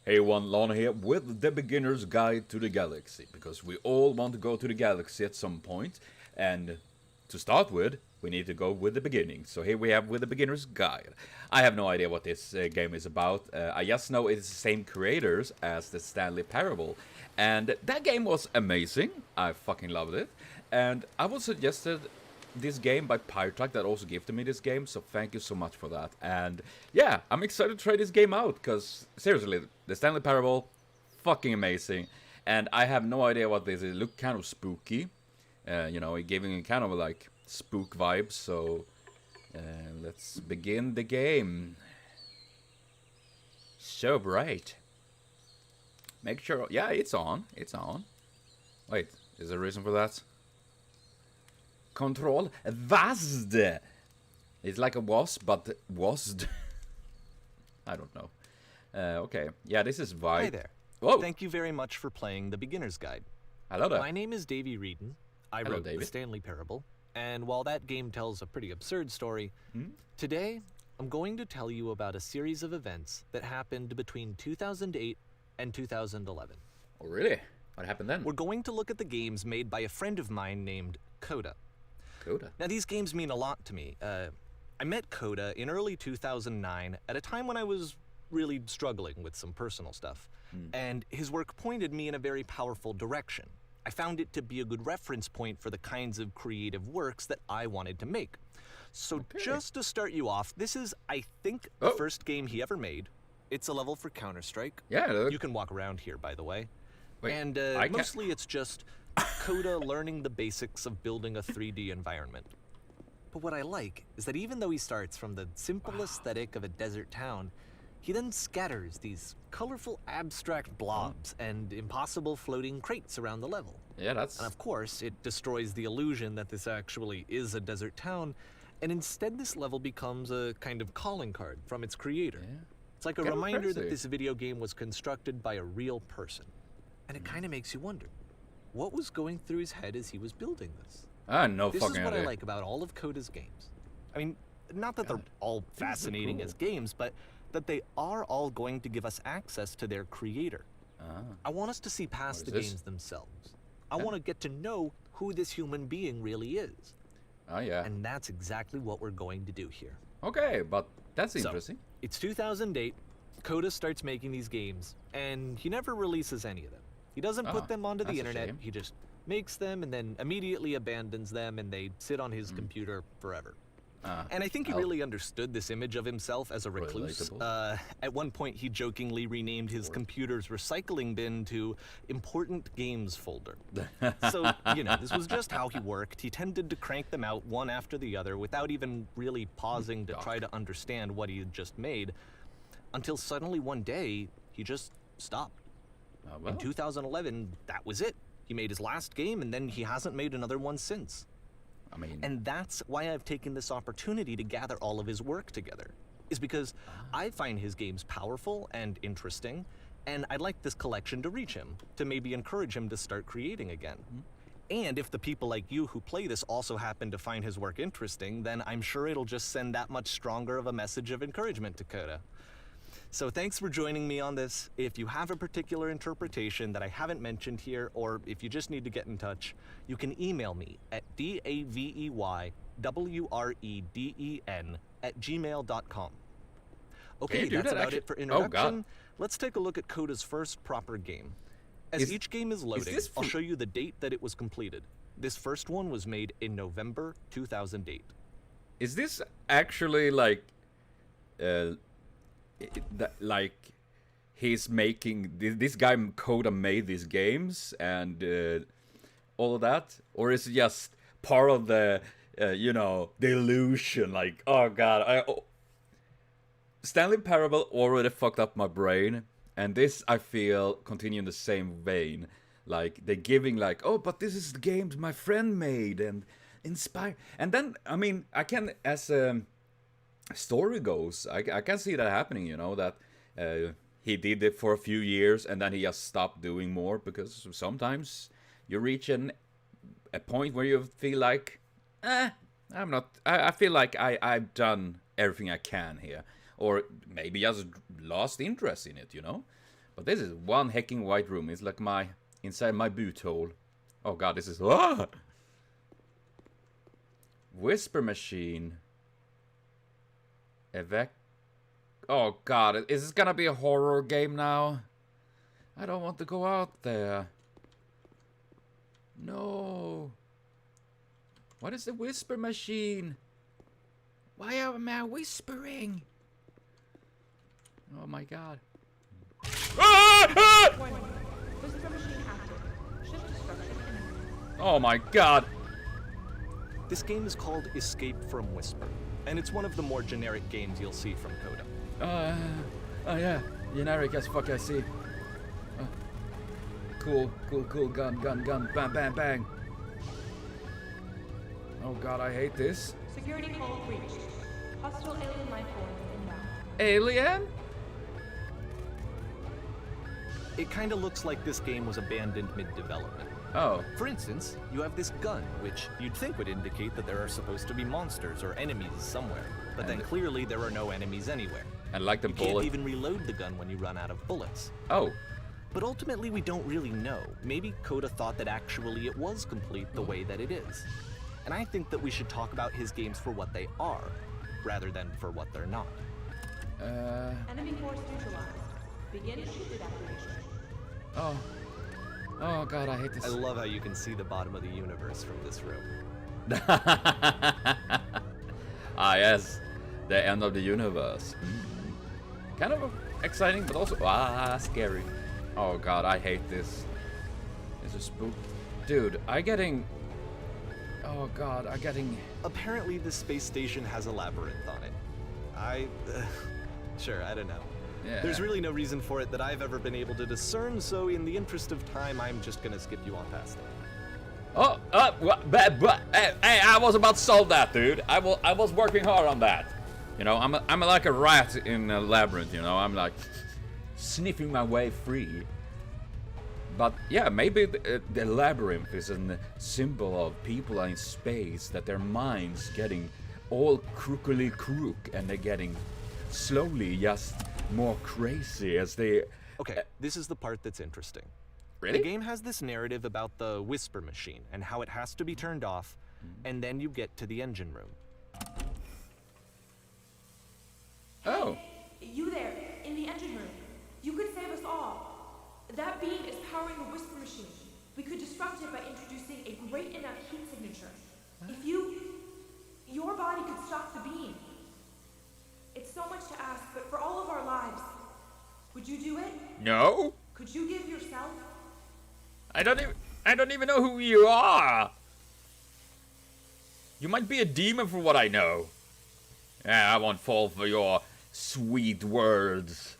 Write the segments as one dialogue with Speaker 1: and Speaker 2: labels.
Speaker 1: Hey everyone, Lana here with the Beginner's Guide to the Galaxy, because we all want to go to the galaxy at some point, and to start with, we need to go with the beginning. So here we have with the Beginner's Guide. I have no idea what this game is about. I just know it's the same creators as the Stanley Parable, and that game was amazing. I fucking loved it, and I was suggested this game by Pyrotrack that also gifted me this game, so thank you so much for that. And yeah, I'm excited to try this game out, because seriously, the Stanley Parable, fucking amazing. And I have no idea what this is. It looked kind of spooky, you know, it giving me kind of like spook vibes, so let's begin the game. So bright. Make sure, yeah, it's on, Wait, is there a reason for that? Control WASD. It's like a wasp, but WASD. I don't know. Okay, yeah, this is Vibe.
Speaker 2: Hi there.
Speaker 1: Whoa.
Speaker 2: Thank you very much for playing The Beginner's Guide.
Speaker 1: Hello there.
Speaker 2: My name is Davey Reedon. I
Speaker 1: Hello,
Speaker 2: wrote
Speaker 1: David.
Speaker 2: The Stanley Parable, and while that game tells a pretty absurd story, today I'm going to tell you about a series of events that happened between 2008 and 2011.
Speaker 1: Oh, really? What happened then?
Speaker 2: We're going to look at the games made by a friend of mine named Coda.
Speaker 1: Coda.
Speaker 2: Now, these games mean a lot to me. I met Coda in early 2009 at a time when I was really struggling with some personal stuff, and his work pointed me in a very powerful direction. I found it to be a good reference point for the kinds of creative works that I wanted to make. So just to start you off, this is, I think, the first game he ever made. It's a level for Counter-Strike.
Speaker 1: Yeah.
Speaker 2: You can walk around here, by the way.
Speaker 1: Wait,
Speaker 2: And mostly it's just Coda learning the basics of building a 3D environment. But what I like is that even though he starts from the simple aesthetic of a desert town, he then scatters these colorful abstract blobs and impossible floating crates around the level.
Speaker 1: Yeah, that's...
Speaker 2: And of course, it destroys the illusion that this actually is a desert town, and instead this level becomes a kind of calling card from its creator.
Speaker 1: Yeah.
Speaker 2: It's like a
Speaker 1: Kinda
Speaker 2: reminder that
Speaker 1: crazy.
Speaker 2: this video game was constructed by a real person. And it kind of makes you wonder, what was going through his head as he was building this?
Speaker 1: no
Speaker 2: This
Speaker 1: fucking
Speaker 2: is what
Speaker 1: idea.
Speaker 2: I like about all of Coda's games. I mean, not that they're all fascinating
Speaker 1: cool.
Speaker 2: as games, but that they are all going to give us access to their creator. I want us to see past the
Speaker 1: What is this?
Speaker 2: games themselves. I want to get to know who this human being really is.
Speaker 1: Oh, yeah.
Speaker 2: And that's exactly what we're going to do here.
Speaker 1: Okay, but that's
Speaker 2: So,
Speaker 1: interesting.
Speaker 2: it's 2008. Coda starts making these games, and he never releases any of them. He doesn't put them onto the
Speaker 1: that's a
Speaker 2: internet.
Speaker 1: shame.
Speaker 2: He just makes them and then immediately abandons them, and they sit on his computer forever. And I think he really understood this image of himself as a recluse.
Speaker 1: Relatable.
Speaker 2: At one point, he jokingly renamed his computer's recycling bin to Important Games Folder. So, you know, this was just how he worked. He tended to crank them out one after the other without even really pausing to try to understand what he had just made, until suddenly one day, he just stopped.
Speaker 1: Well,
Speaker 2: In 2011, that was it. He made his last game, and then he hasn't made another one since.
Speaker 1: I mean...
Speaker 2: And that's why I've taken this opportunity to gather all of his work together, is because I find his games powerful and interesting, and I'd like this collection to reach him, to maybe encourage him to start creating again. And if the people like you who play this also happen to find his work interesting, then I'm sure it'll just send that much stronger of a message of encouragement to Coda. So thanks for joining me on this. If you have a particular interpretation that I haven't mentioned here, or if you just need to get in touch, you can email me at daveywreden@gmail.com. Okay,
Speaker 1: you do
Speaker 2: that's
Speaker 1: that,
Speaker 2: about
Speaker 1: actually?
Speaker 2: it for
Speaker 1: Oh,
Speaker 2: introduction.
Speaker 1: God.
Speaker 2: Let's take a look at Coda's first proper game. As
Speaker 1: Is-
Speaker 2: each game is loading,
Speaker 1: this
Speaker 2: I'll
Speaker 1: from-
Speaker 2: show you the date that it was completed. This first one was made in November 2008.
Speaker 1: Is this actually like... like... He's making... This guy, Coda, made these games and all of that? Or is it just part of the, you know, the illusion? Like, oh god, Stanley Parable already fucked up my brain, and this, I feel, continue in the same vein. Like, they're giving like, oh, but this is the games my friend made, and inspire. And then, I mean, I can, as story goes, I can see that happening, you know, that he did it for a few years, and then he just stopped doing more, because sometimes you reach a point where you feel like, I'm not, I feel like I've done everything I can here. Or maybe just lost interest in it, you know? But this is one hecking white room. It's like inside my boot hole. Oh god, this is... Ah! Whisper machine. Oh god, is this gonna be a horror game now? I don't want to go out there. No. What is the whisper machine? Why am I whispering? Oh my god. Oh my god.
Speaker 2: This game is called Escape from Whisper, and it's one of the more generic games you'll see from Coda.
Speaker 1: Oh yeah, generic as fuck I see. Cool, gun, bang, bang, bang. Oh god, I hate this.
Speaker 3: Security call reached. Hostile alien life forms inbound.
Speaker 1: Alien?
Speaker 2: It kinda looks like this game was abandoned mid-development.
Speaker 1: Oh.
Speaker 2: For instance, you have this gun, which you'd think would indicate that there are supposed to be monsters or enemies somewhere. But then clearly there are no enemies anywhere.
Speaker 1: And like the
Speaker 2: You
Speaker 1: bullet.
Speaker 2: can't even reload the gun when you run out of bullets.
Speaker 1: Oh.
Speaker 2: But ultimately we don't really know. Maybe Coda thought that actually it was complete the way that it is. And I think that we should talk about his games for what they are, rather than for what they're not.
Speaker 3: Enemy force neutralized. Begin shoot evacuation.
Speaker 1: Oh. Oh god, I hate this.
Speaker 2: I love how you can see the bottom of the universe from this room.
Speaker 1: Ah yes, the end of the universe. Kind of exciting, but also scary. Oh god, I hate this. It's a spook. Dude, oh god, I'm getting...
Speaker 2: Apparently this space station has a labyrinth on it. Sure, I don't know.
Speaker 1: Yeah.
Speaker 2: There's really no reason for it that I've ever been able to discern, so in the interest of time, I'm just gonna skip you on past it.
Speaker 1: Oh, hey, I was about to solve that, dude. I was working hard on that. You know, I'm like a rat in a labyrinth, you know. I'm like sniffing my way free. But yeah, maybe the labyrinth is a symbol of people in space, that their minds getting all crookily crook, and they're getting slowly just more crazy as they...
Speaker 2: Okay, this is the part that's interesting.
Speaker 1: Really?
Speaker 2: The game has this narrative about the whisper machine and how it has to be turned off, and then you get to the engine room.
Speaker 1: Oh.
Speaker 3: You there, in the engine room. You could save us all. That beam is powering the whisper machine. We could disrupt it by introducing a great enough heat signature. If your body could stop the beam. It's so much to ask, but for all of our lives, would you do it?
Speaker 1: No.
Speaker 3: Could you give yourself?
Speaker 1: I don't even know who you are. You might be a demon for what I know. Yeah, I won't fall for your sweet words.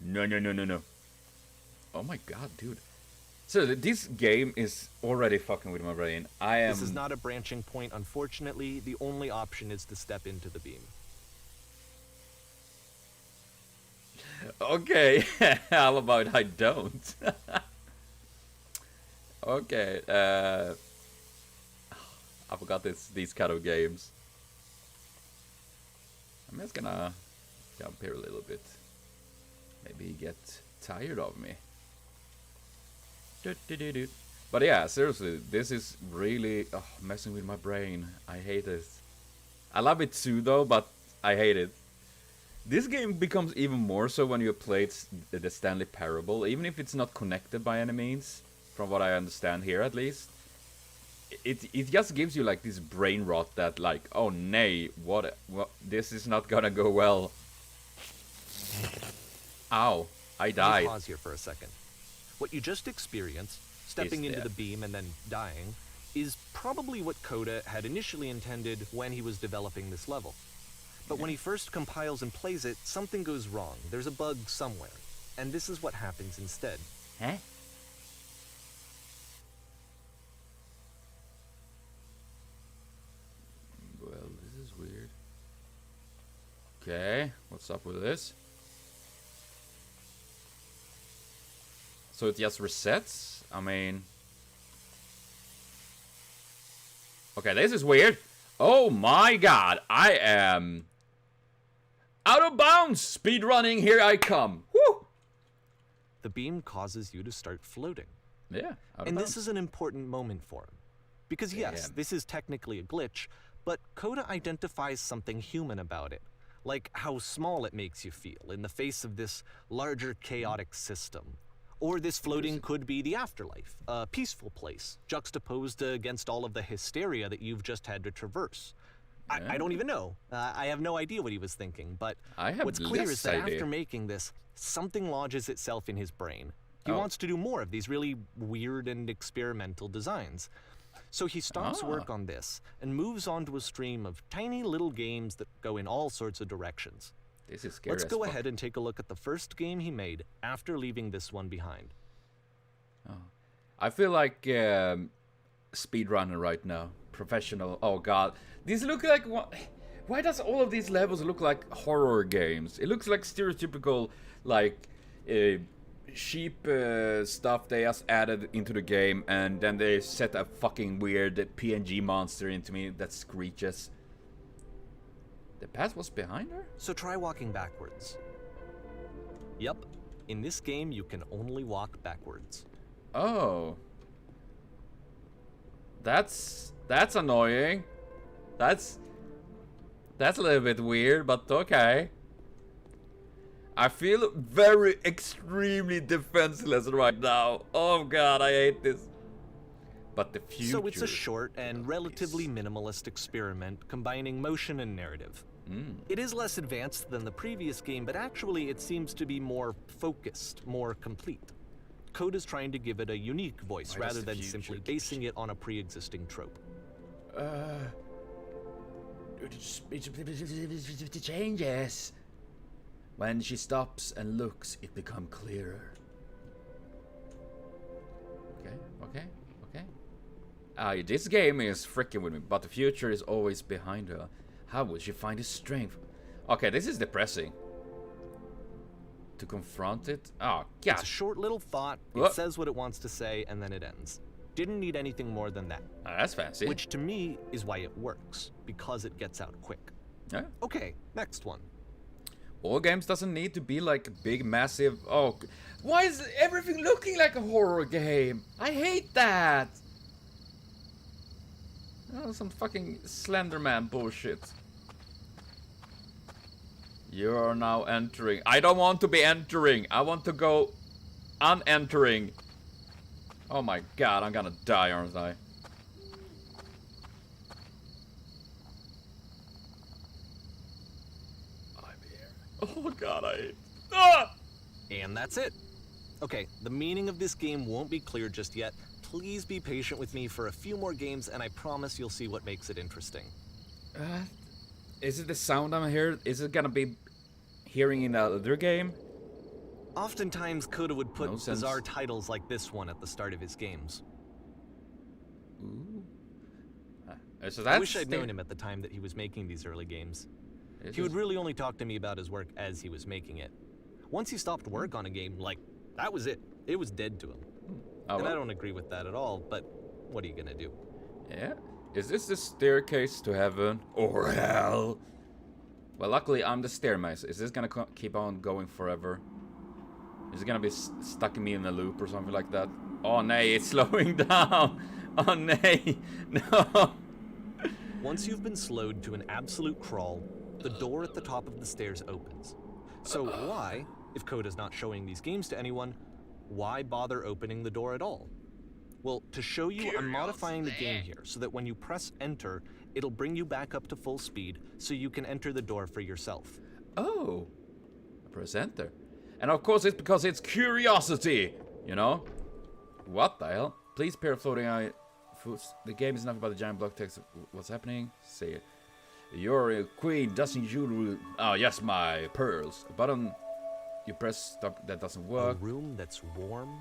Speaker 1: No. Oh my god, dude. So this game is already fucking with my brain.
Speaker 2: This is not a branching point, unfortunately. The only option is to step into the beam.
Speaker 1: Okay, how about I don't? Okay, I forgot these kind of games. I'm just gonna jump here a little bit. Maybe he get tired of me. But yeah, seriously, this is really messing with my brain. I hate it. I love it too though, but I hate it. This game becomes even more so when you play the Stanley Parable, even if it's not connected by any means, from what I understand here at least. It just gives you like this brain rot that like, oh nay, what this is not gonna go well. Ow, I died.
Speaker 2: Let me pause here for a second. What you just experienced, stepping into the beam and then dying, is probably what Coda had initially intended when he was developing this level. But when he first compiles and plays it, something goes wrong. There's a bug somewhere. And this is what happens instead.
Speaker 1: Huh? Well, this is weird. Okay, what's up with this? So it just resets? I mean... Okay, this is weird. Oh my god, I am... out of bounds! Speedrunning, here I come. Woo!
Speaker 2: the beam causes you to start floating.
Speaker 1: Yeah.
Speaker 2: And this is an important moment for him. Because yes,
Speaker 1: Damn.
Speaker 2: this is technically a glitch, but Coda identifies something human about it. Like how small it makes you feel in the face of this larger chaotic system. Or this floating could be the afterlife, a peaceful place, juxtaposed against all of the hysteria that you've just had to traverse. I don't even know. I have no idea what he was thinking, but
Speaker 1: I have
Speaker 2: what's clear is
Speaker 1: less
Speaker 2: that
Speaker 1: idea.
Speaker 2: after making this, something lodges itself in his brain. He
Speaker 1: Oh.
Speaker 2: wants to do more of these really weird and experimental designs. So he stops work on this and moves on to a stream of tiny little games that go in all sorts of directions.
Speaker 1: This is scary.
Speaker 2: Let's
Speaker 1: as
Speaker 2: go
Speaker 1: fuck.
Speaker 2: ahead and take a look at the first game he made after leaving this one behind.
Speaker 1: I feel like speedrunner right now. Professional. Oh god. These look like what? Why does all of these levels look like horror games? It looks like stereotypical, like cheap stuff they just added into the game, and then they set a fucking weird PNG monster into me that screeches. The path was behind her?
Speaker 2: So try walking backwards. Yep, in this game you can only walk backwards.
Speaker 1: Oh. That's annoying. That's a little bit weird, but okay. I feel very extremely defenseless right now. Oh god, I hate this. But the future.
Speaker 2: So it's a short and relatively minimalist experiment combining motion and narrative. It is less advanced than the previous game, but actually it seems to be more focused, more complete. Code is trying to give it a unique voice
Speaker 1: Why does
Speaker 2: rather
Speaker 1: the
Speaker 2: than
Speaker 1: future
Speaker 2: simply
Speaker 1: keep
Speaker 2: basing it on a pre-existing trope.
Speaker 1: It changes. When she stops and looks, it becomes clearer. Okay. This game is freaking with me, but the future is always behind her. How will she find the strength? Okay, this is depressing. To confront it? Oh,
Speaker 2: It's
Speaker 1: god.
Speaker 2: a short little thought, it
Speaker 1: What?
Speaker 2: says what it wants to say, and then it ends. Didn't need anything more than that.
Speaker 1: Oh, that's fancy.
Speaker 2: Which to me is why it works, because it gets out quick.
Speaker 1: Yeah.
Speaker 2: Okay, next one.
Speaker 1: All games doesn't need to be like big, massive. Oh, why is everything looking like a horror game? I hate that. Oh, some fucking Slenderman bullshit. You are now entering. I don't want to be entering. I want to go unentering. Oh my god, I'm gonna die, aren't I? I'm here. Oh god, I hate. Ah!
Speaker 2: And that's it. Okay, the meaning of this game won't be clear just yet. Please be patient with me for a few more games, and I promise you'll see what makes it interesting.
Speaker 1: Is it the sound I'm hearing? Is it gonna be hearing in the other game?
Speaker 2: Oftentimes, Coda would put
Speaker 1: No sense.
Speaker 2: bizarre titles like this one at the start of his games.
Speaker 1: Ooh. So
Speaker 2: I
Speaker 1: that's
Speaker 2: wish I'd known him at the time that he was making these early games.
Speaker 1: It
Speaker 2: He would
Speaker 1: is-
Speaker 2: really only talk to me about his work as he was making it. Once he stopped work on a game, like, that was it. It was dead to him.
Speaker 1: Oh,
Speaker 2: And I
Speaker 1: well.
Speaker 2: don't agree with that at all, but what are you gonna do?
Speaker 1: Yeah. Is this the staircase to heaven or hell? Well, luckily I'm the stairmaster. Is this gonna keep on going forever? Is it gonna be stuck in me in a loop or something like that? Oh nay, it's slowing down. Oh nay, no.
Speaker 2: Once you've been slowed to an absolute crawl, the door at the top of the stairs opens. So why, if Coda's not showing these games to anyone, why bother opening the door at all? Well, to show you, I'm modifying the game here so that when you press enter, it'll bring you back up to full speed so you can enter the door for yourself.
Speaker 1: Oh, press enter. And of course it's because it's curiosity, you know? What the hell? Please pair of floating eye foods. The game is enough about the giant block text. What's happening? Say it. You're a queen, doesn't you? Oh, yes, my pearls. A button you press stop, that doesn't
Speaker 2: A
Speaker 1: work.
Speaker 2: room that's warm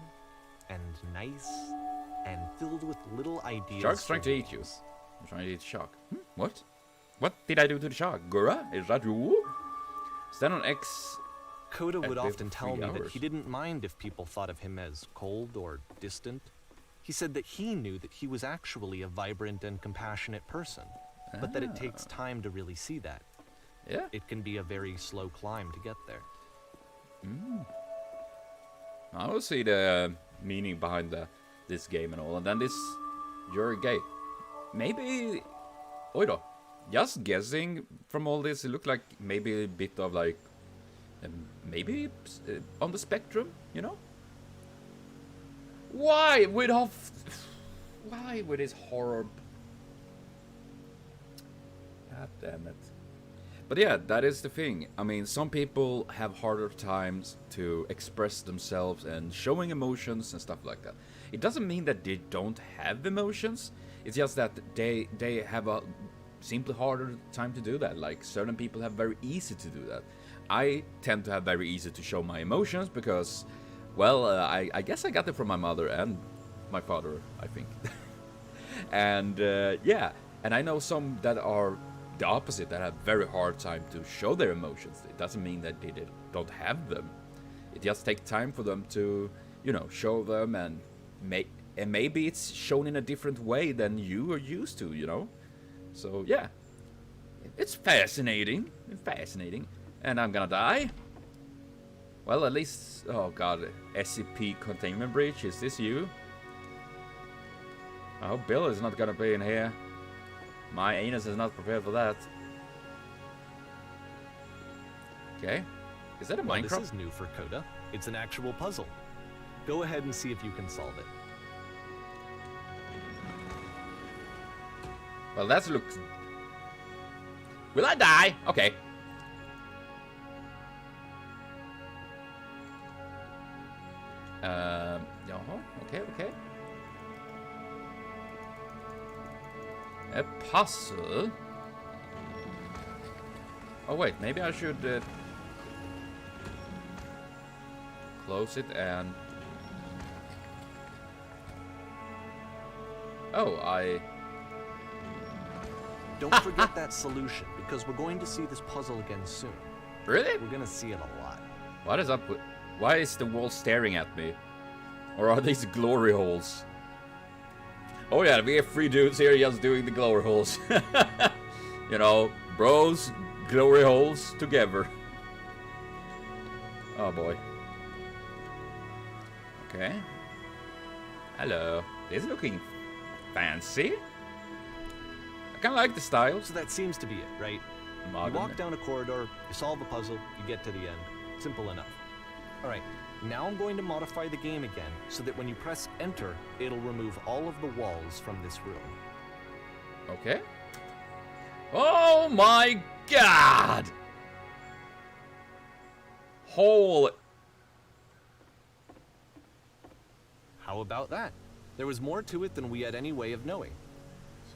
Speaker 2: and nice and filled with little ideas.
Speaker 1: Shark's
Speaker 2: for
Speaker 1: trying to eat you.
Speaker 2: games.
Speaker 1: I'm trying to eat shark. What? What did I do to the shark? Gura? Is that you? Stand on X.
Speaker 2: Coda would
Speaker 1: At
Speaker 2: often tell
Speaker 1: 3
Speaker 2: me that
Speaker 1: hours.
Speaker 2: he didn't mind if people thought of him as cold or distant. He said that he knew that he was actually a vibrant and compassionate person, but that it takes time to really see that.
Speaker 1: Yeah.
Speaker 2: It can be a very slow climb to get there.
Speaker 1: I will see the meaning behind this game and all. And then this, you're gay. Maybe, oido, just guessing from all this, it looked like maybe a bit of like, maybe on the spectrum, you know? Why with his horror? God damn it. But yeah, that is the thing. I mean, some people have harder times to express themselves and showing emotions and stuff like that. It doesn't mean that they don't have emotions. It's just that they have a simply harder time to do that. Like, certain people have very easy to do that. I tend to have very easy to show my emotions because, well, I guess I got it from my mother and my father, I think. And yeah, and I know some that are the opposite, that have very hard time to show their emotions. It doesn't mean that they don't have them. It just takes time for them to, you know, show them, and maybe it's shown in a different way than you are used to, you know. So yeah, it's fascinating. And I'm gonna die. Well, at least, oh god, SCP containment breach. Is this you? I hope Bill is not gonna be in here. My anus is not prepared for that. Okay. Is that a Minecraft?
Speaker 2: This is new for Coda. It's an actual puzzle. Go ahead and see if you can solve it.
Speaker 1: Well, that looks... Will I die? Okay. Okay. A puzzle? Oh wait, maybe I should close it and... Oh,
Speaker 2: Don't forget that solution, because we're going to see this puzzle again soon.
Speaker 1: Really?
Speaker 2: We're gonna see it a lot.
Speaker 1: What is up with... Why is the wall staring at me? Or are these glory holes? Oh yeah, we have 3 dudes here just doing the glory holes. You know, bros, glory holes together. Oh boy. Okay. Hello. This is looking fancy. I kind of like the style.
Speaker 2: So that seems to be it, right?
Speaker 1: Modern.
Speaker 2: You walk down a corridor, you solve a puzzle, you get to the end. Simple enough. All right, now I'm going to modify the game again so that when you press enter, it'll remove all of the walls from this room.
Speaker 1: Okay. Oh my god! Holy...
Speaker 2: How about that? There was more to it than we had any way of knowing.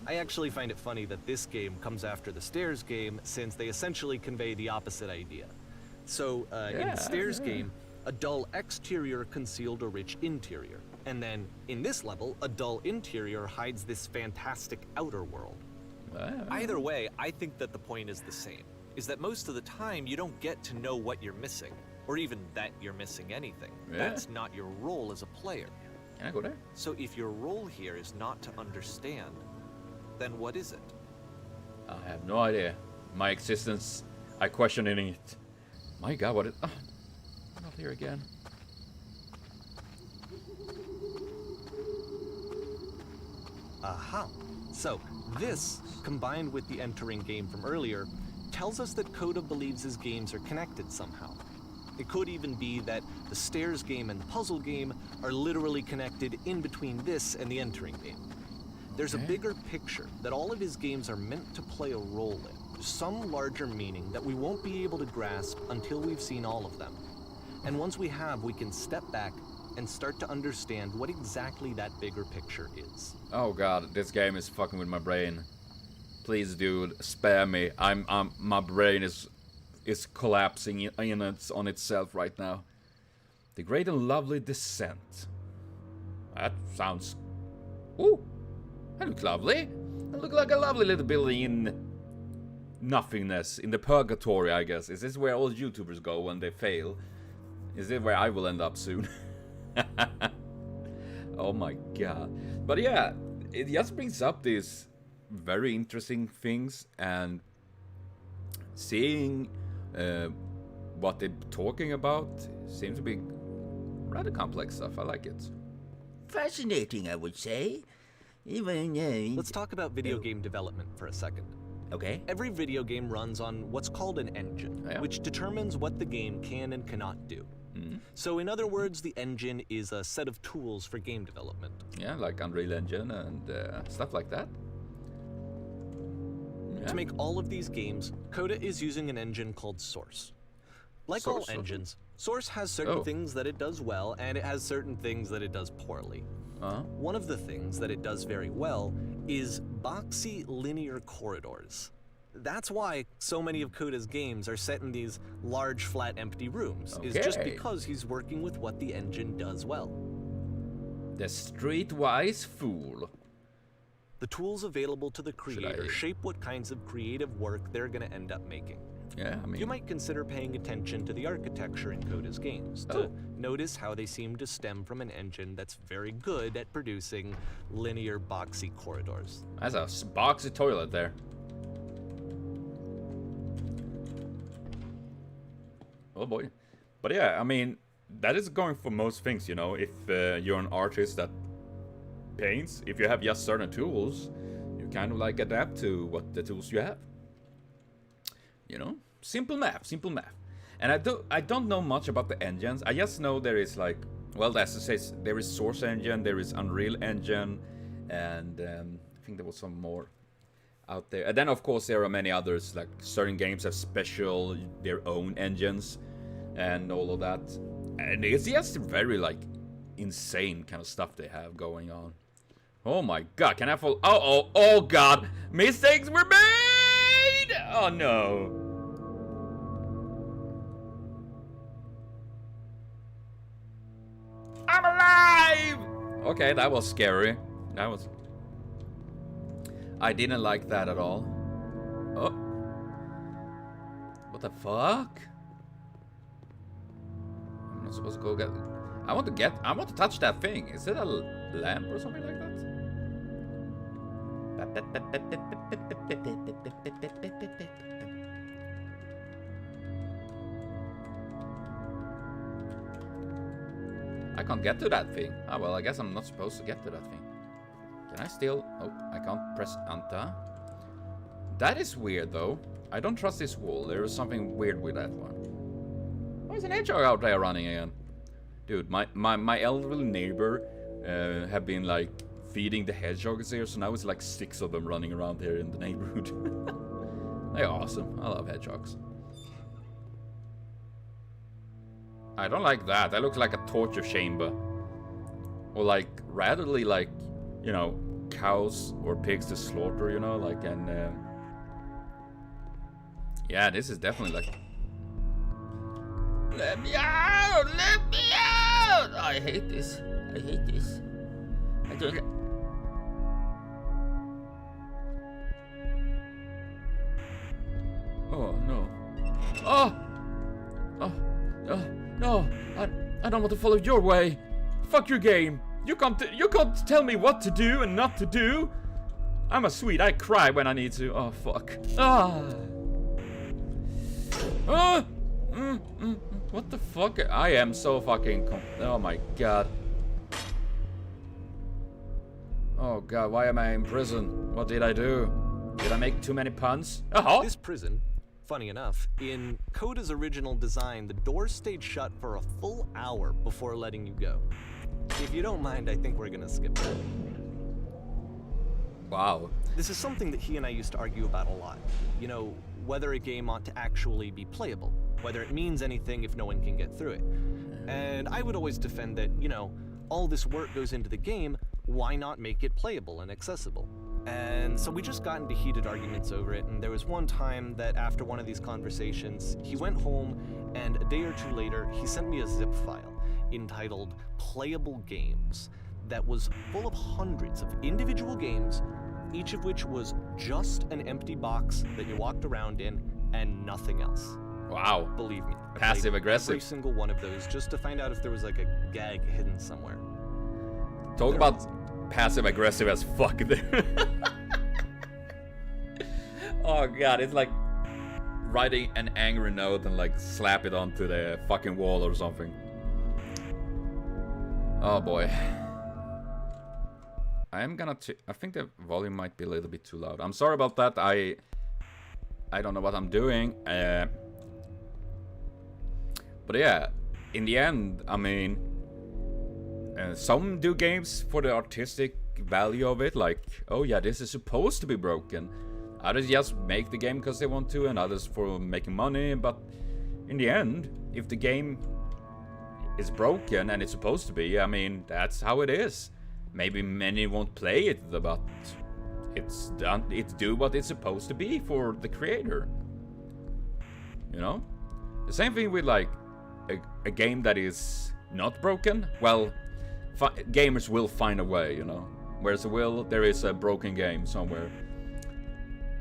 Speaker 2: I actually find it funny that this game comes after the Stairs game, since they essentially convey the opposite idea. So, in the Stairs game, a dull exterior concealed a rich interior. And then, in this level, a dull interior hides this fantastic outer world.
Speaker 4: Either way, I think that the point is the same, is that most of the time you don't get to know what you're missing, or even that you're missing anything.
Speaker 1: Yeah.
Speaker 4: That's not your role as a player.
Speaker 1: Can I go there?
Speaker 4: So if your role here is not to understand, then what is it?
Speaker 1: I have no idea. My existence, I question it. My god, what is... Oh, not here again.
Speaker 2: Aha. So, this, combined with the entering game from earlier, tells us that Coda believes his games are connected somehow. It could even be that the Stairs game and the puzzle game are literally connected in between this and the entering game. There's a bigger picture that all of his games are meant to play a role in, some larger meaning that we won't be able to grasp until we've seen all of them. And once we have, we can step back and start to understand what exactly that bigger picture is.
Speaker 1: Oh god, this game is fucking with my brain. Please, dude, spare me. My brain is collapsing on itself right now. The Great and Lovely Descent. That sounds... Ooh, that looks lovely. That looks like a lovely little building in nothingness, in the purgatory, I guess. Is this where all YouTubers go when they fail? Is this where I will end up soon? Oh my god. But yeah, it just brings up these very interesting things, and seeing what they're talking about seems to be rather complex stuff. I like it.
Speaker 5: Fascinating, I would say. Even,
Speaker 2: Let's talk about video game development for a second.
Speaker 5: Okay.
Speaker 2: Every video game runs on what's called an engine,
Speaker 1: Yeah.
Speaker 2: which determines what the game can and cannot do. So in other words, the engine is a set of tools for game development.
Speaker 1: Yeah, like Unreal Engine and stuff like that. Yeah.
Speaker 2: To make all of these games, Coda is using an engine called Source. Like all
Speaker 1: Source, okay.
Speaker 2: engines, Source has certain
Speaker 1: Oh.
Speaker 2: things that it does well, and it has certain things that it does poorly.
Speaker 1: Uh-huh.
Speaker 2: One of the things that it does very well is boxy linear corridors. That's why so many of Coda's games are set in these large, flat, empty rooms, is just
Speaker 1: Okay.
Speaker 2: because he's working with what the engine does well.
Speaker 1: The streetwise fool.
Speaker 2: The tools available to the creator
Speaker 1: I-
Speaker 2: shape what kinds of creative work they're going to end up making.
Speaker 1: Yeah, I mean,
Speaker 2: You might consider paying attention to the architecture in Coda's games to
Speaker 1: Oh.
Speaker 2: notice how they seem to stem from an engine that's very good at producing linear, boxy corridors.
Speaker 1: that's a boxy toilet there. Oh boy. But yeah, I mean, that is going for most things, you know. If you're an artist that paints, if you have just certain tools, you kind of like adapt to what the tools you have. You know, simple math, simple math. And I don't know much about the engines. I just know there is like, well, as it says, there is Source Engine, there is Unreal Engine, and I think there was some more out there. And then of course there are many others, like certain games have special their own engines and all of that. And it's just very like insane kind of stuff they have going on. Oh my god, can I fall? Oh god, mistakes were made! Oh no. I'm alive! Okay, that was scary. That was... I didn't like that at all. Oh. What the fuck? I'm not supposed to go get... I want to touch that thing. Is it a lamp or something like that? I can't get to that thing. Ah, well, I guess I'm not supposed to get to that thing. Can I still... Oh, I can't press Anta. That is weird, though. I don't trust this wall. There is something weird with that one. Oh, there's an hedgehog out there running again. Dude, my elderly neighbor have been, like, feeding the hedgehogs here, so now it's like 6 of them running around here in the neighborhood. They're awesome. I love hedgehogs. I don't like that. That looks like a torture chamber. Or like, ratherly like, you know, cows or pigs to slaughter, you know, like, and yeah, this is definitely like... Let me out! Let me out! I hate this. I hate this. I don't... Oh, no. Oh! Oh! No! I don't want to follow your way. Fuck your game. You can't tell me what to do and not to do. I'm a sweet. I cry when I need to. Oh, fuck. Ah! What the fuck? I am so fucking... Oh, my God. Oh, God. Why am I in prison? What did I do? Did I make too many puns? Oh!
Speaker 2: This prison, funny enough, in Coda's original design, the doors stayed shut for a full hour before letting you go. If you don't mind, I think we're gonna skip that.
Speaker 1: Wow.
Speaker 2: This is something that he and I used to argue about a lot. You know, whether a game ought to actually be playable, whether it means anything if no one can get through it. And I would always defend that, you know, all this work goes into the game, why not make it playable and accessible? And so we just got into heated arguments over it, and there was one time that after one of these conversations, he went home, and a day or two later, he sent me a zip file entitled Playable Games that was full of hundreds of individual games, each of which was just an empty box that you walked around in and nothing else.
Speaker 1: Wow.
Speaker 2: Believe me. I played
Speaker 1: Passive aggressive.
Speaker 2: Every single one of those just to find out if there was like a gag hidden somewhere.
Speaker 1: Talk about passive aggressive as fuck there. Oh god, it's like writing an angry note and like slap it onto the fucking wall or something. Oh boy. I am gonna. I think the volume might be a little bit too loud. I'm sorry about that. I don't know what I'm doing. But yeah, in the end, I mean, some do games for the artistic value of it. Like, oh yeah, this is supposed to be broken. Others just make the game because they want to, and others for making money. But in the end, if the game is broken and it's supposed to be, I mean, that's how it is. Maybe many won't play it, but it's done. It's do what it's supposed to be for the creator. You know, the same thing with like a game that is not broken. Well, gamers will find a way. You know, where's a will, there is a broken game somewhere,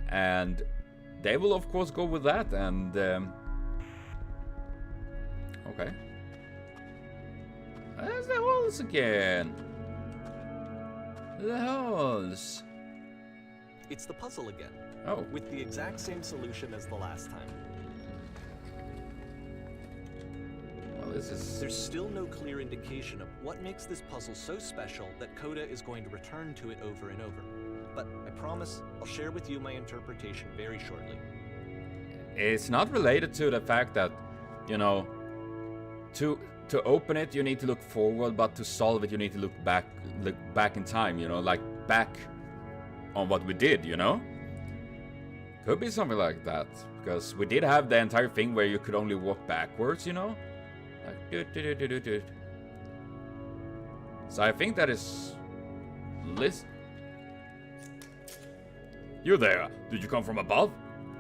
Speaker 1: and they will of course go with that. And okay, there's the holes again. The holes.
Speaker 2: It's the puzzle again.
Speaker 1: Oh.
Speaker 2: With the exact same solution as the last time.
Speaker 1: Well, this is...
Speaker 2: There's still no clear indication of what makes this puzzle so special that Coda is going to return to it over and over. But I promise I'll share with you my interpretation very shortly.
Speaker 1: It's not related to the fact that, you know, to open it you need to look forward, but to solve it you need to look back in time, you know, like back on what we did, you know? Could be something like that, because we did have the entire thing where you could only walk backwards, you know? Like So I think that is You there? Did you come from above?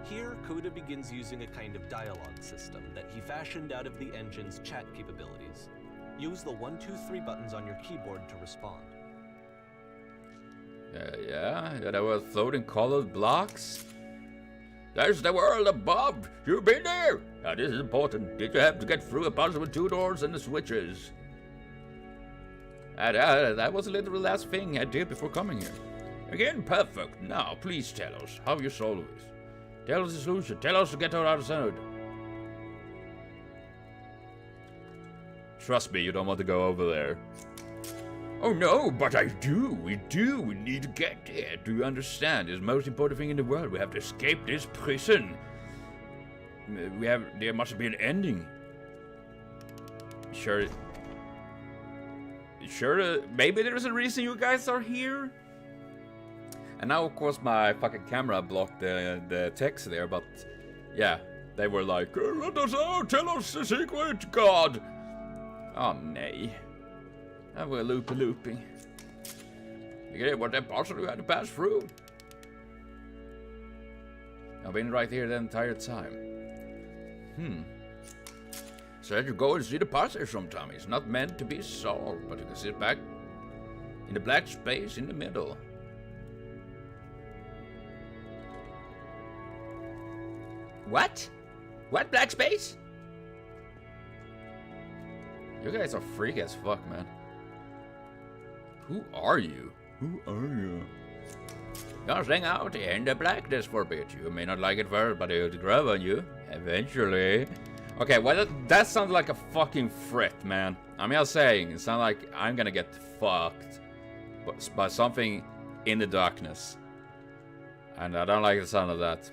Speaker 2: Here, Coda begins using a kind of dialogue system that he fashioned out of the engine's chat capabilities. Use the 1, 2, 3 buttons on your keyboard to respond.
Speaker 1: Yeah, there were floating colored blocks. There's the world above. You've been there. Now this is important. Did you have to get through a puzzle with 2 doors and the switches? That was literally the last thing I did before coming here. Again, perfect. Now, please tell us how you solve this. Tell us the solution. Tell us to get her outside. Trust me, you don't want to go over there. Oh no, but I do. We do. We need to get there. Do you understand? It's the most important thing in the world. We have to escape this prison. There must be an ending. Sure. Maybe there's a reason you guys are here. And now, of course, my fucking camera blocked the text there, but yeah, they were like, let us out, tell us the secret, God. Oh, nay. That were looping. You get it, what that puzzle you had to pass through? I've been right here the entire time. So you go and see the puzzle sometime. It's not meant to be solved, but you can sit back in the black space in the middle. What? What black space? You guys are freak as fuck, man. Who are you? Who are you? Just hang out in the blackness for a bit. You may not like it first, but it'll grab on you eventually. Okay, well, that sounds like a fucking threat, man. I'm just saying, it sounds like I'm gonna get fucked by something in the darkness. And I don't like the sound of that.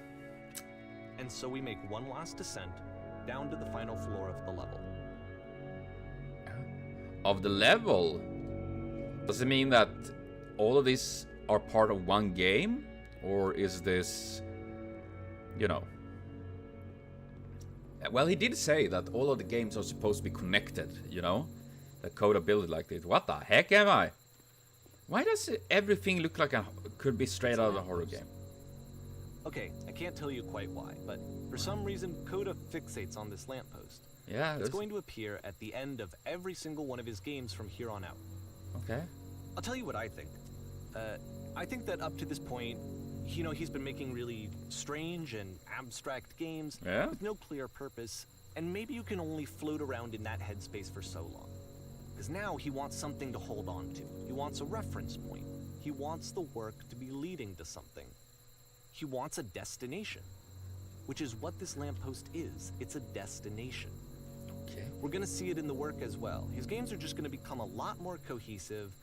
Speaker 2: And so we make one last descent down to the final floor of the level.
Speaker 1: Of the level? Does it mean that all of these are part of one game? Or is this, you know... Well, he did say that all of the games are supposed to be connected, you know? That Coda built it like this. What the heck am I? Why does everything look like could be straight out of a horror game?
Speaker 2: Okay, I can't tell you quite why, but for some reason, Coda fixates on this lamppost.
Speaker 1: Yeah,
Speaker 2: it's going to appear at the end of every single one of his games from here on out.
Speaker 1: Okay.
Speaker 2: I'll tell you what I think. I think that up to this point, you know, he's been making really strange and abstract games with no clear purpose, and maybe you can only float around in that headspace for so long. Because now he wants something to hold on to. He wants a reference point. He wants the work to be leading to something. He wants a destination, which is what this lamppost is. It's a destination.
Speaker 1: Okay.
Speaker 2: We're gonna see it in the work as well. His games are just gonna become a lot more cohesive,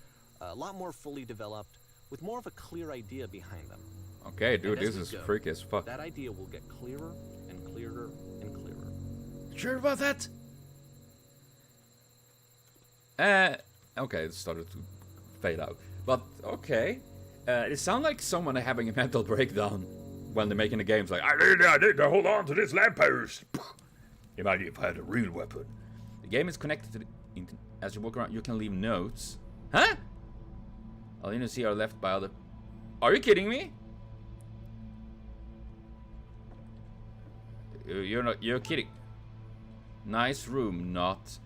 Speaker 2: a lot more fully developed, with more of a clear idea behind them.
Speaker 1: Okay, dude,
Speaker 2: And as
Speaker 1: this
Speaker 2: we
Speaker 1: is
Speaker 2: go,
Speaker 1: freaky as fuck.
Speaker 2: That idea will get clearer and clearer and clearer.
Speaker 1: Sure about that? Okay, it started to fade out. But, okay. It sounds like someone having a mental breakdown when they're making the games. Like, I need to hold on to this lamppost. Imagine if I had a real weapon. The game is connected to the internet. As you walk around, you can leave notes. Huh? All you see are left by other... Are you kidding me? You're kidding. Nice room, not...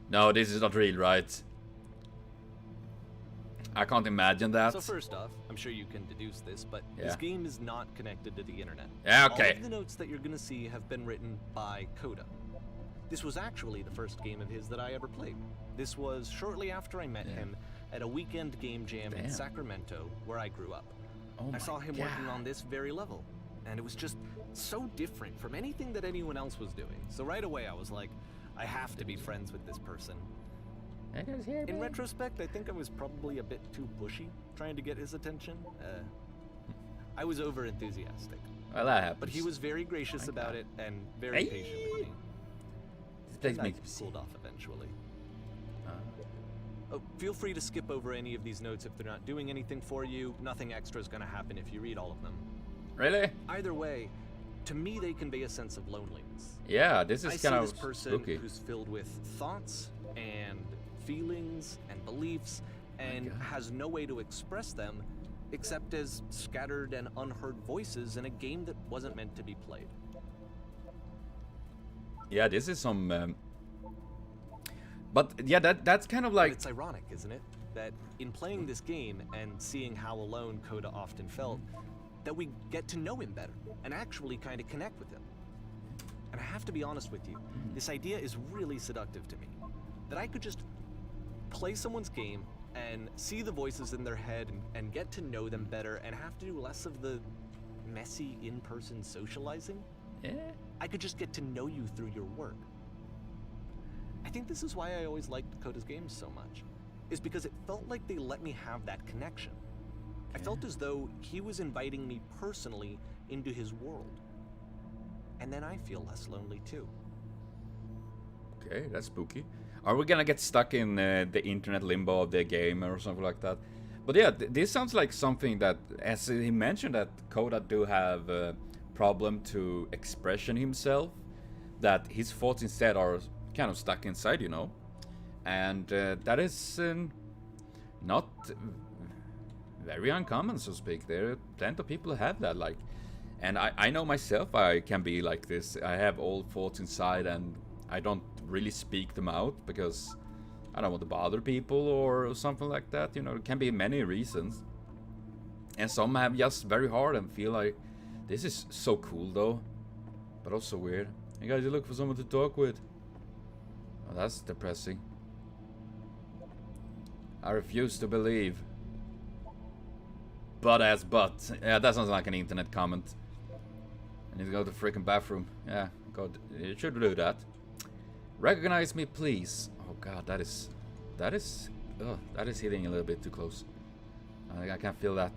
Speaker 1: No, this is not real, right? I can't imagine that.
Speaker 2: So first off, I'm sure you can deduce this, but
Speaker 1: Yeah.
Speaker 2: this game is not connected to the internet.
Speaker 1: Yeah,
Speaker 2: All
Speaker 1: okay.
Speaker 2: of the notes that you're gonna see have been written by Coda. This was actually the first game of his that I ever played. This was shortly after I met him at a weekend game jam in
Speaker 1: Damn.
Speaker 2: Sacramento, where I grew up.
Speaker 1: Oh
Speaker 2: I
Speaker 1: my
Speaker 2: saw him
Speaker 1: God.
Speaker 2: working on this very level, and it was just so different from anything that anyone else was doing. So right away I was like, I have to be friends with this person. In retrospect, I think I was probably a bit too pushy, trying to get his attention. I was over enthusiastic.
Speaker 1: Well, that happens.
Speaker 2: But he was very gracious about it and very
Speaker 1: Hey.
Speaker 2: patient with me.
Speaker 1: This place
Speaker 2: And I
Speaker 1: makes
Speaker 2: cooled off eventually. Oh, feel free to skip over any of these notes if they're not doing anything for you. Nothing extra is going to happen if you read all of them.
Speaker 1: Really?
Speaker 2: Either way, to me they convey a sense of loneliness.
Speaker 1: Yeah, this
Speaker 2: I
Speaker 1: is
Speaker 2: see
Speaker 1: kind
Speaker 2: this
Speaker 1: of
Speaker 2: person
Speaker 1: spooky.
Speaker 2: who's filled with thoughts and feelings and beliefs and
Speaker 1: God.
Speaker 2: has no way to express them except as scattered and unheard voices in a game that wasn't meant to be played.
Speaker 1: Yeah, this is some. But yeah, that's kind of
Speaker 2: But
Speaker 1: like.
Speaker 2: it's ironic, isn't it? That in playing this game and seeing how alone Coda often felt, that we get to know him better and actually kind of connect with him. And I have to be honest with you, this idea is really seductive to me. That I could just play someone's game and see the voices in their head and get to know them better and have to do less of the messy in-person socializing.
Speaker 1: Yeah.
Speaker 2: I could just get to know you through your work. I think this is why I always liked Coda's games so much, is because it felt like they let me have that connection. I felt as though he was inviting me personally into his world. And then I feel less lonely too.
Speaker 1: Okay, that's spooky. Are we gonna get stuck in the internet limbo of the game or something like that? But yeah, this sounds like something that, as he mentioned, that Coda do have a problem to expression himself, that his thoughts instead are kind of stuck inside, you know, and that is not very uncommon, so to speak. There are plenty of people who have that, like, and I know myself, I can be like this. I have all thoughts inside and I don't really speak them out because I don't want to bother people or something like that, you know. It can be many reasons, and some have just very hard and feel like this is so cool though, but also weird. Hey guys, you look for someone to talk with. Oh, that's depressing. I refuse to believe. Butt ass butt. Yeah, that sounds like an internet comment. I need to go to the freaking bathroom. Yeah, God, you should do that. Recognize me, please. Oh God, that is hitting a little bit too close. I can feel that.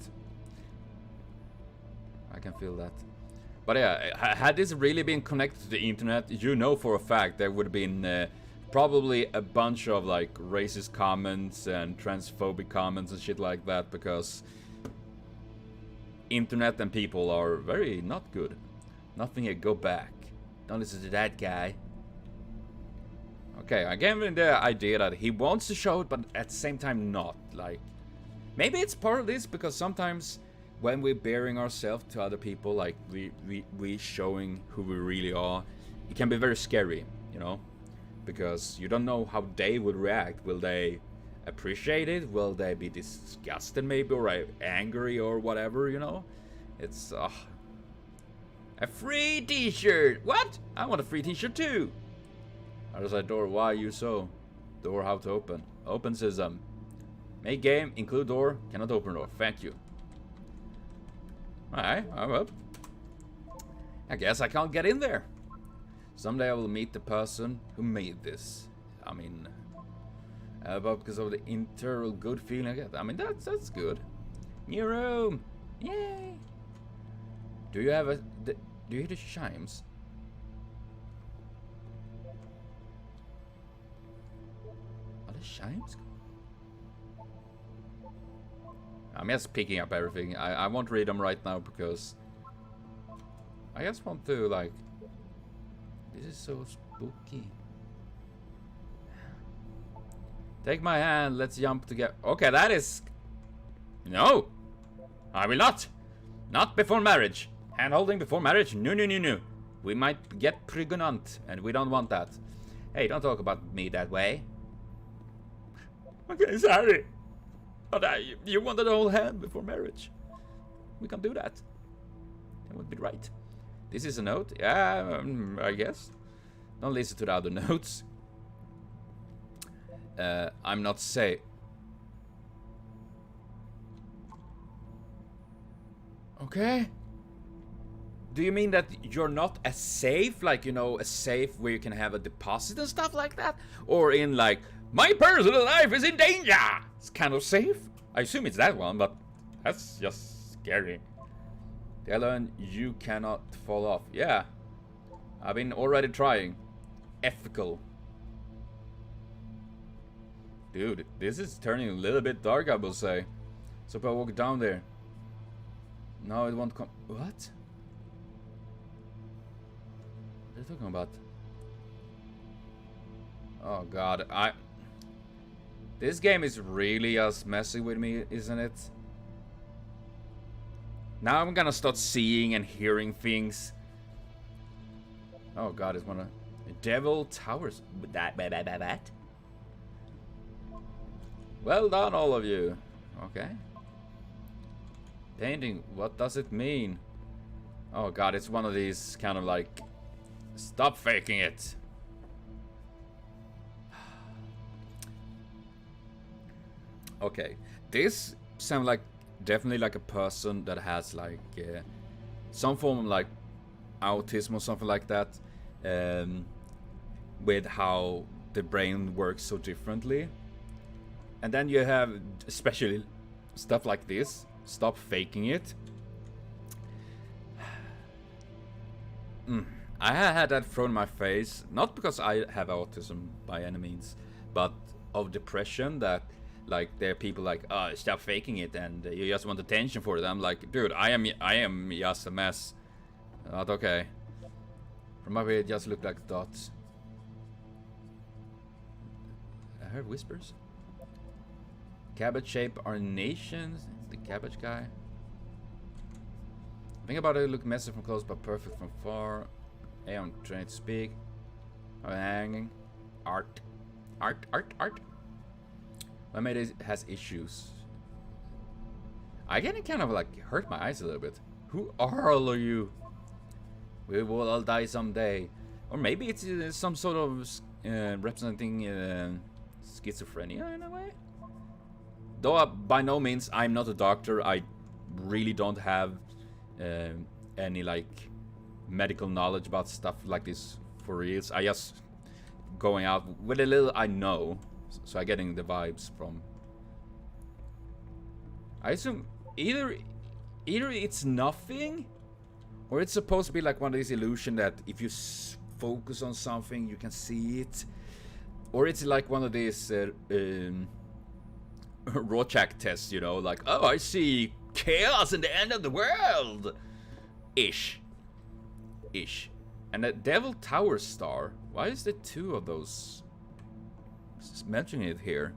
Speaker 1: I can feel that. But yeah, had this really been connected to the internet, you know for a fact there would have been probably a bunch of like racist comments and transphobic comments and shit like that, because internet and people are very not good. Nothing here, go back. Don't listen to that guy. Okay, I gave him the idea that he wants to show it, but at the same time not. Like, maybe it's part of this, because sometimes when we're bearing ourselves to other people, like we showing who we really are, it can be very scary, you know, because you don't know how they would react. Will they appreciate it? Will they be disgusted maybe, or angry or whatever, you know? It's a free t-shirt. What? I want a free t-shirt too. There's a door. Why you so? Door how to open. Open system. Make game, include door, cannot open door. Thank you. Alright, I'm up. I guess I can't get in there. Someday I will meet the person who made this. I mean, but because of the internal good feeling I get. I mean, that's good. New room! Yay! Do you have a... do you hear the chimes? Are the chimes? I'm just picking up everything. I won't read them right now because I just want to, like... This is so spooky. Take my hand, let's jump together. Okay, that is... No! I will not! Not before marriage. Hand holding before marriage? No, no, no, no. We might get pregnant, and we don't want that. Hey, don't talk about me that way. Okay, sorry. But you wanted to hold hand before marriage. We can do that. That would be right. This is a note? Yeah, I guess. Don't listen to the other notes. I'm not safe. Okay. Do you mean that you're not as safe? Like, you know, a safe where you can have a deposit and stuff like that? Or in like, my personal life is in danger! It's kind of safe? I assume it's that one, but that's just scary. Dylan, you cannot fall off. Yeah. I've been already trying. Ethical. Dude, this is turning a little bit dark, I will say. So if I walk down there. No, it won't come. What? What are you talking about? Oh god, this game is really just messing with me, isn't it? Now I'm gonna start seeing and hearing things. Oh god, it's one of the Devil Towers. That. Well done, all of you. Okay. Painting, what does it mean? Oh god, it's one of these kind of like... Stop faking it. Okay, this sounds like definitely like a person that has like some form of like autism or something like that, with how the brain works so differently. And then you have especially stuff like this. Stop faking it. I had that thrown in my face, not because I have autism by any means, but of depression, that like there are people like, oh, stop faking it, and you just want attention for it. I'm like, dude, I am just a mess. Not okay. From up here it just looked like dots. I heard whispers. Cabbage shape our nations. The cabbage guy. Think about it, look messy from close but perfect from far. Hey, I'm trying to speak. I'm hanging. Art. My mate has issues. I getting kind of like hurt my eyes a little bit. Who are all of you? We will all die someday. Or maybe it's some sort of representing schizophrenia in a way. Though by no means I'm not a doctor. I really don't have any like medical knowledge about stuff like this for reals. I just going out with a little I know, so I'm getting the vibes from. I assume either it's nothing, or it's supposed to be like one of these illusion that if you focus on something you can see it, or it's like one of these Rorschach tests, you know, like, oh, I see chaos in the end of the world, ish. And the Devil Tower star. Why is there two of those? Just mentioning it here.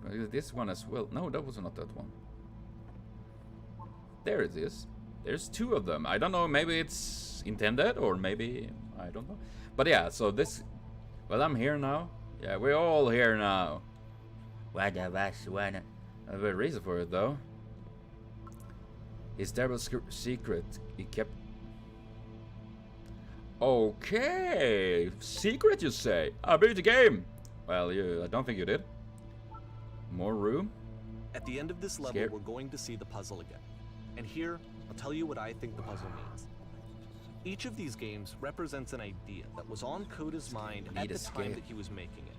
Speaker 1: This one as well. No, that was not that one. There it is. There's two of them. I don't know. Maybe it's intended, or maybe I don't know. But yeah. So this. Well, I'm here now. Yeah, we're all here now.
Speaker 5: One of us wanna.
Speaker 1: I have a reason for it though. His terrible secret. He kept. Okay, secret you say? I beat the game. Well, I don't think you did. More room.
Speaker 2: At the end of this level,
Speaker 1: Scared.
Speaker 2: we're going to see the puzzle again. And here, I'll tell you what I think the puzzle means. Each of these games represents an idea that was on Coda's mind at the time that he was making it.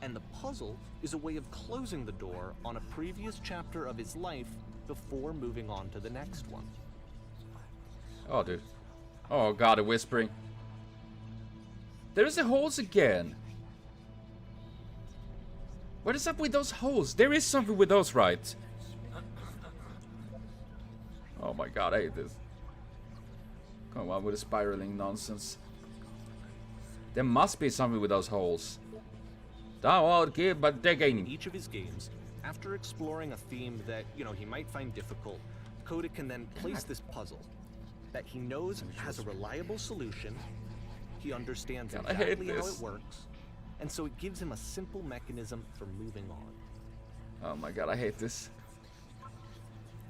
Speaker 2: And the puzzle is a way of closing the door on a previous chapter of his life before moving on to the next one.
Speaker 1: Oh, dude. Oh, God, the whispering. There's the holes again. What is up with those holes? There is something with those, right? Oh my God, I hate this. Come on with the spiraling nonsense. There must be something with those holes. Thou art good, but digging.
Speaker 2: In each of his games, after exploring a theme that, he might find difficult, Coda can then place this puzzle that he knows has a reliable solution, he understands exactly how it works, and so it gives him a simple mechanism for moving on.
Speaker 1: Oh my God, I hate this.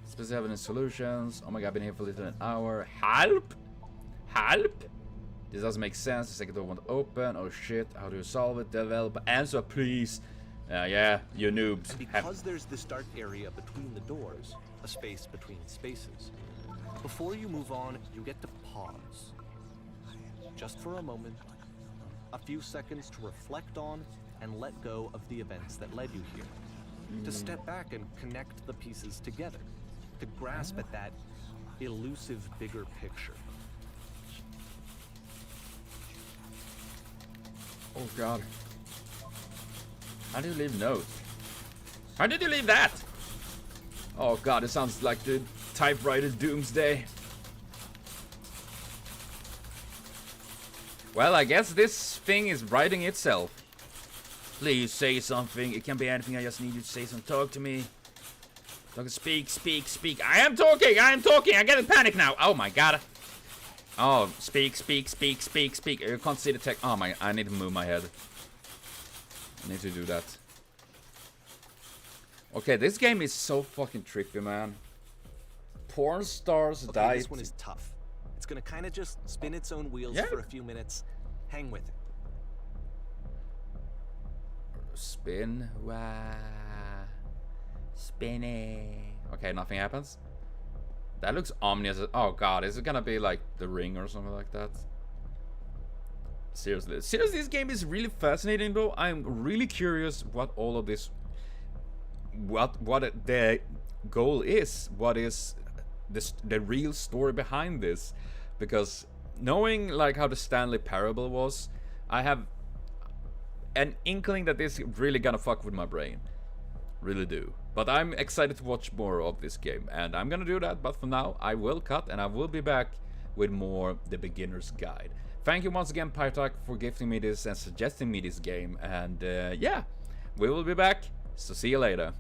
Speaker 1: Specific evidence solutions. Oh my God, I've been here for less than an hour. Help! Help! This doesn't make sense. The second door won't open. Oh shit, how do you solve it? Develop answer, please. Yeah, you noobs.
Speaker 2: And because there's this dark area between the doors, a space between spaces, before you move on, you get to pause. Just for a moment, a few seconds to reflect on and let go of the events that led you here. To step back and connect the pieces together. To grasp at that elusive bigger picture.
Speaker 1: Oh God. How do you leave notes? How did you leave that? Oh God, it sounds like the typewriter doomsday. Well, I guess this thing is writing itself. Please say something. It can be anything. I just need you to say something. Talk to me. Speak, speak, speak. I am talking. I am talking. I get in panic now. Oh my God. Oh, speak, speak, speak, speak, speak. You can't see the text. Oh my, I need to move my head. I need to do that. Okay, this game is so fucking trippy, man. Porn stars die.
Speaker 2: This one is tough. It's gonna kind of just spin its own wheels for a few minutes. Hang with it.
Speaker 1: Spin. Wow. Spinning. Okay, nothing happens. That looks ominous. Oh God, is it gonna be like The Ring or something like that? Seriously, this game is really fascinating though. I'm really curious what all of this, what the goal is. What is the real story behind this? Because knowing like how the Stanley Parable was, I have an inkling that this is really gonna fuck with my brain. Really do. But I'm excited to watch more of this game, and I'm gonna do that. But for now, I will cut, and I will be back with more The Beginner's Guide. Thank you once again, Pytalk, for gifting me this and suggesting me this game. And yeah, we will be back. So see you later.